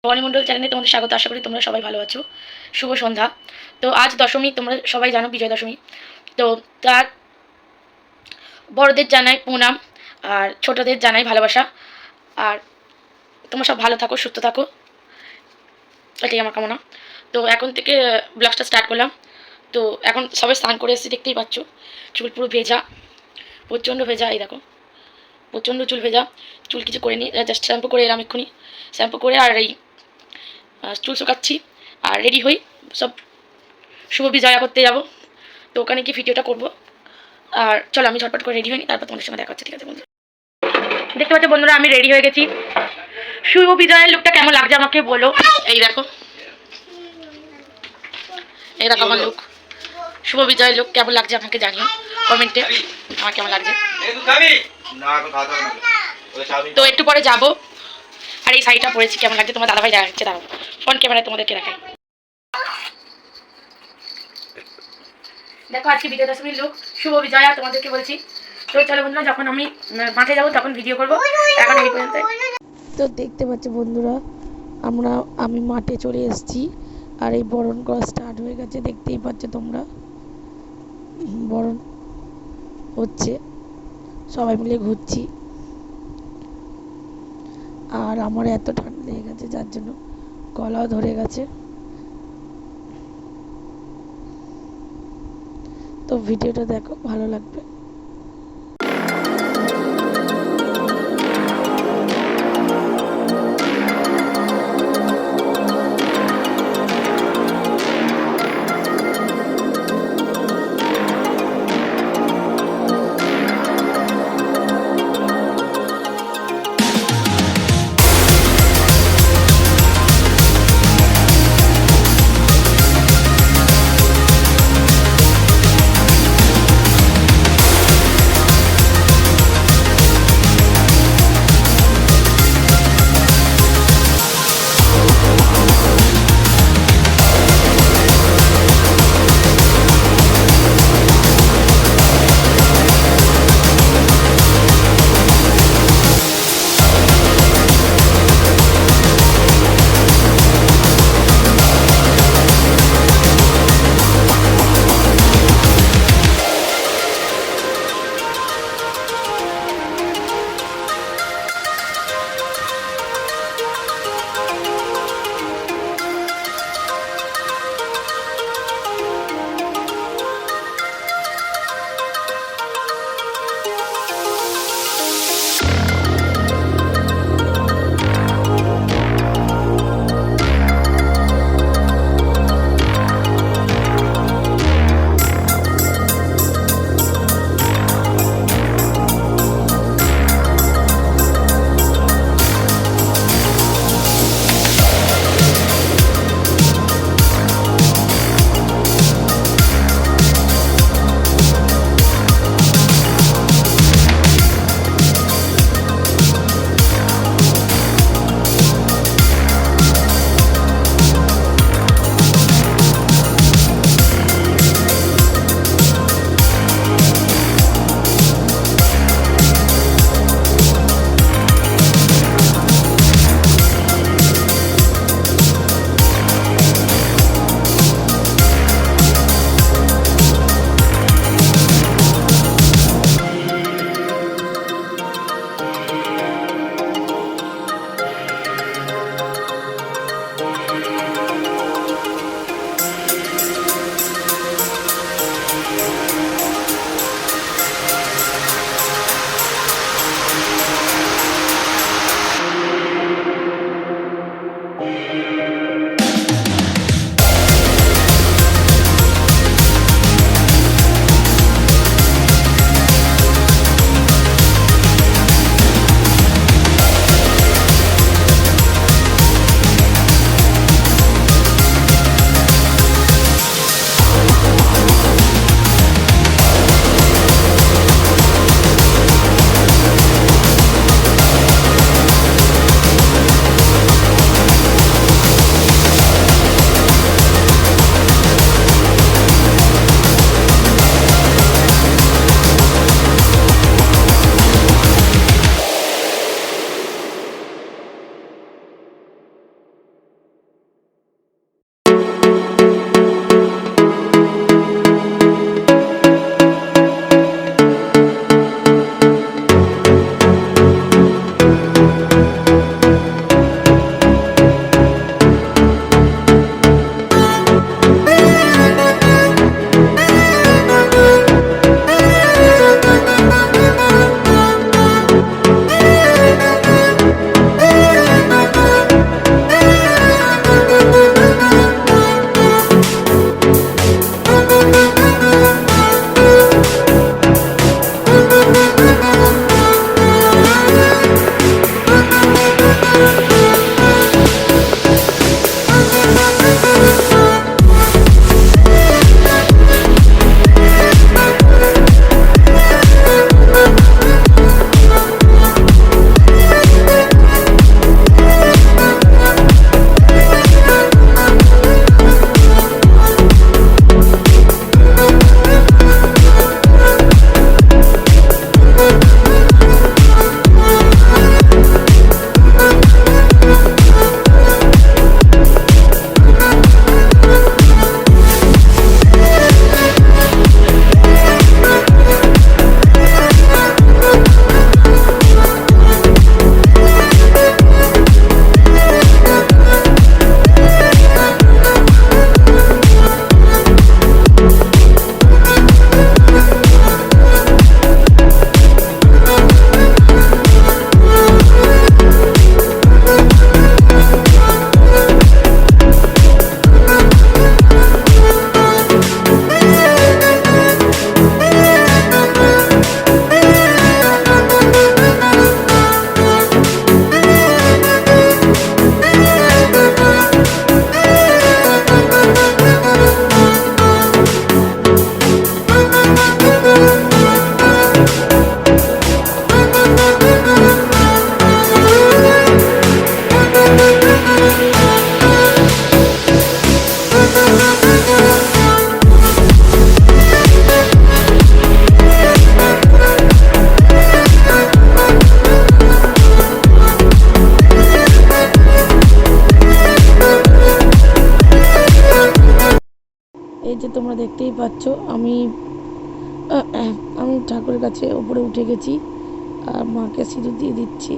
ভবানী মণ্ডল চ্যানেলে তোমাদের স্বাগত। আশা করি তোমরা সবাই ভালো আছো। শুভ সন্ধ্যা। তো আজ দশমী, তোমরা সবাই জানো বিজয় দশমী। তো তার বড়দের জানাই প্রণাম আর ছোটদের জানাই ভালোবাসা। আর তোমরা সব ভালো থাকো, সুস্থ থাকো, এটাই আমার কামনা। তো এখন থেকে ব্লগটা স্টার্ট করলাম। তো এখন সবাই স্নান করে এসেছি, দেখতেই পাচ্ছ। চুল পুরো ভেজা, প্রচণ্ড ভেজা। এই দেখো, প্রচণ্ড চুল ভেজা। চুল কিছু করে নিই, জাস্ট শ্যাম্পু করে এলাম এক্ষুনি। শ্যাম্পু করে আর এই চুল শুকাচ্ছি আর রেডি হই, সব শুভ বিজয়া করতে যাব। তো ওখানে গিয়ে ভিডিওটা করবো। আর চলো আমি ঝটপট করে রেডি হইনি, তারপর তোমাদের সঙ্গে দেখা হচ্ছে। ঠিক আছে বন্ধুরা, দেখতে পাচ্ছ বন্ধুরা আমি রেডি হয়ে গেছি। শুভ বিজয়ের লুকটা কেমন লাগছে আমাকে বলো। এই দেখো, এই দেখো আমার লুক। শুভ বিজয়ের লুক কেমন লাগছে আমাকে জানিও কমেন্টে, আমার কেমন লাগছে। তো একটু পরে যাবো। আর এই শাড়িটা পরেছি, কেমন লাগছে তোমার দাদাভাই দেখাচ্ছে, দাঁড়াও ফোন ক্যামেরায় তোমাদেরকে দেখাই। দেখো আজকে বিজয়া দশমীর লুক, শুভ বিজয়া তোমাদেরকে বলছি। তো চলো বন্ধুরা, যখন আমি মাঠে যাবো তখন ভিডিও করবো। এখন এই পর্যন্ত। তো দেখতে পাচ্ছ বন্ধুরা, আমি মাঠে চলে এসেছি। আর এই বরণ করা স্টার্ট হয়ে গেছে, দেখতেই পাচ্ছ তোমরা। বরণ হচ্ছে, সবাই মিলে ঘুরছি। আর আমার এত ঠান্ডা লেগে গেছে, যার জন্য গলাও ধরে গেছে। তো ভিডিওটা দেখো, ভালো লাগবে। এই যে তোমরা দেখতেই পাচ্ছ আমি আমি ঠাকুরের কাছে উপরে উঠে গেছি আর মাকে সিঁদুর দিয়ে দিচ্ছি।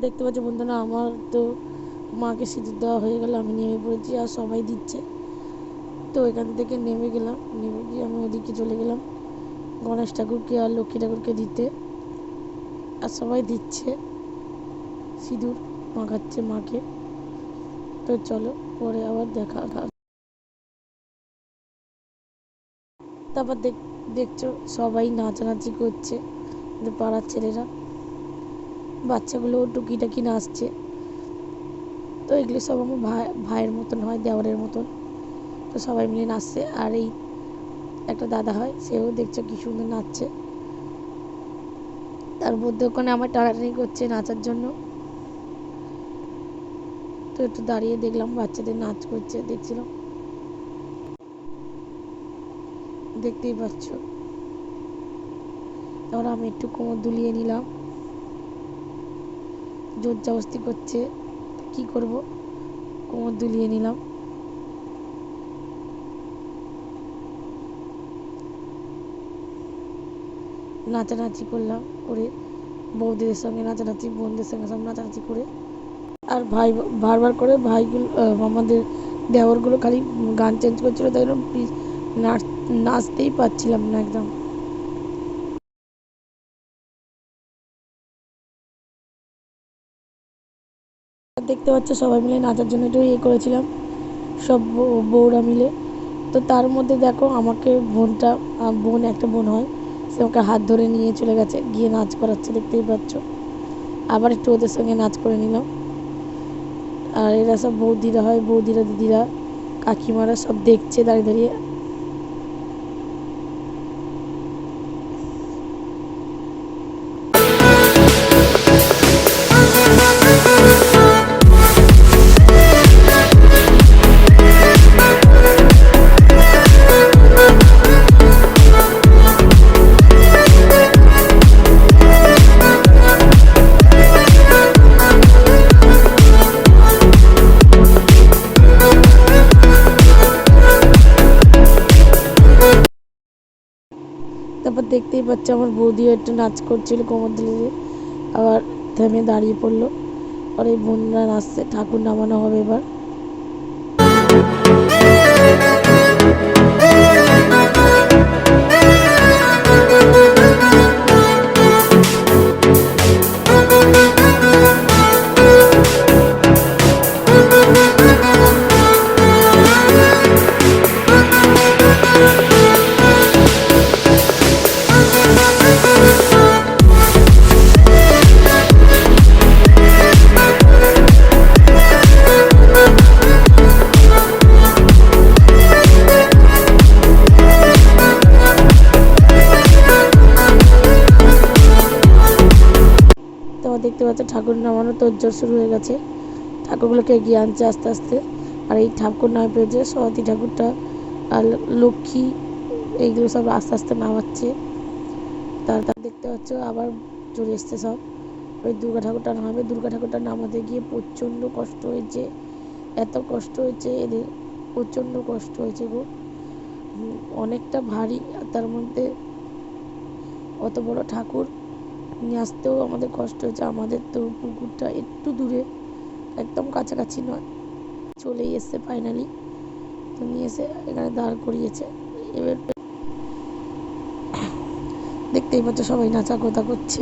দেখতে পাচ্ছ বন্ধুরা আমার তো মাকে সিঁদুর দেওয়া হয়ে গেল, আমি নেমে পড়েছি আর সবাই দিচ্ছে। তো এখান থেকে নেমে গেলাম, নেমে গিয়ে আমি ওদিকে চলে গেলাম গণেশ ঠাকুরকে আর লক্ষ্মী ঠাকুরকে দিতে। আর সবাই দিচ্ছে সিঁদুর, মাখাচ্ছে মাকে। তো চলো পরে আবার দেখা। তারপর দেখছো সবাই নাচানাচি করছে, পাড়ার ছেলেরা, বাচ্চাগুলো টুকিটাকি নাচছে। তো এগুলো সব আমার ভাইয়ের মতন হয়, দেওয়ারের মতন। তো সবাই মিলে নাচছে। আর এই একটা দাদা হয়, সেও দেখছো কি সুন্দর নাচছে। তার মধ্যে ওখানে আমার টানাটানি করছে নাচার জন্য। তো একটু দাঁড়িয়ে দেখলাম বাচ্চাদের নাচ করছে, দেখছিলাম। দেখতেই পাচ্ছ। তারপর আমি একটু কোমর দুলিয়ে নিলাম, জোর জবস্তি করছে, কি করব, কোমর দুলিয়ে নিলাম। নাচানাচি করলাম, করে বৌদিদের সঙ্গে নাচানাচি, বোনদের সঙ্গে সব নাচানাচি করে। আর ভাই বারবার করে ভাইগুলো, আমাদের দেওরগুলো খালি গান চেঞ্জ করছিল, তাই জন্য নাচতেই পারছিলাম না একদম। দেখতে পাচ্ছ সবাই মিলে নাচার জন্য একটু ইয়ে করেছিলাম, সব বউরা মিলে। তো তার মধ্যে দেখো আমাকে বোনটা, একটা বোন হয়, সে আমাকে হাত ধরে নিয়ে চলে গেছে, গিয়ে নাচ করাচ্ছে, দেখতেই পাচ্ছ। আবার একটু ওদের সঙ্গে নাচ করে নিলাম। আর এরা সব বৌদিরা হয়, বৌদিরা, দিদিরা, কাকিমারা সব দেখছে দাঁড়িয়ে দাঁড়িয়ে। তারপর দেখতেই পাচ্ছ আমার বৌদিও একটু নাচ করছিল কোমর দুলিয়ে, আবার থেমে দাঁড়িয়ে পড়লো। আর এই বোনরা নাচছে, ঠাকুর নামানো হবে এবার। পাচ্ছ ঠাকুর নামানো তোড়জোড় শুরু হয়ে গেছে। ঠাকুরগুলোকে এগিয়ে আনছে আস্তে আস্তে। আর এই ঠাকুর নামে পেয়েছে সরস্বতী ঠাকুরটা আর লক্ষ্মী, এইগুলো সব আস্তে আস্তে নামাচ্ছে। তার দেখতে পাচ্ছ আবার চলে এসছে সব। ওই দুর্গা ঠাকুরটা নামাবে। দুর্গা ঠাকুরটা নামাতে গিয়ে প্রচণ্ড কষ্ট হয়েছে, এত কষ্ট হয়েছে এদের, প্রচণ্ড কষ্ট হয়েছে গো। অনেকটা ভারী, আর তার মধ্যে অত বড় ঠাকুর নিয়ে আসতেও আমাদের কষ্ট হয়েছে। আমাদের তো পুকুরটা একটু দূরে, একদম কাছাকাছি নয়। চলেই এসছে ফাইনালি, তো নিয়ে এসে এখানে দাঁড় করিয়েছে। এবার দেখতেই পাচ্ছ সবাই নাচা কথা করছে,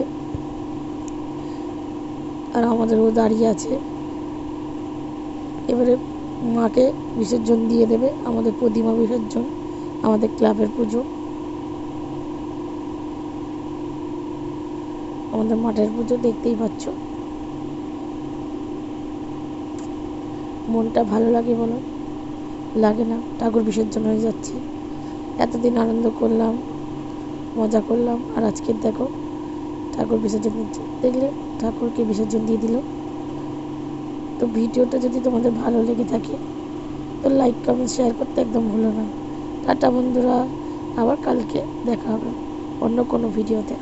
আর আমাদেরও দাঁড়িয়ে আছে। এবারে মাকে বিসর্জন দিয়ে দেবে, আমাদের প্রতিমা বিসর্জন, আমাদের ক্লাবের পুজো, আমাদের মাঠের পুজো। দেখতেই পাচ্ছ মনটা ভালো লাগে বলো? লাগে না? ঠাকুর বিসর্জন হয়ে যাচ্ছে, এতদিন আনন্দ করলাম, মজা করলাম, আর আজকে দেখো ঠাকুর বিসর্জন দিচ্ছে। দেখলে ঠাকুরকে বিসর্জন দিয়ে দিল। তো ভিডিওটা যদি তোমাদের ভালো লেগে থাকে তো লাইক কমেন্ট শেয়ার করতে একদম ভুলো না। টাটা বন্ধুরা, আবার কালকে দেখা হবে অন্য কোনো ভিডিওতে।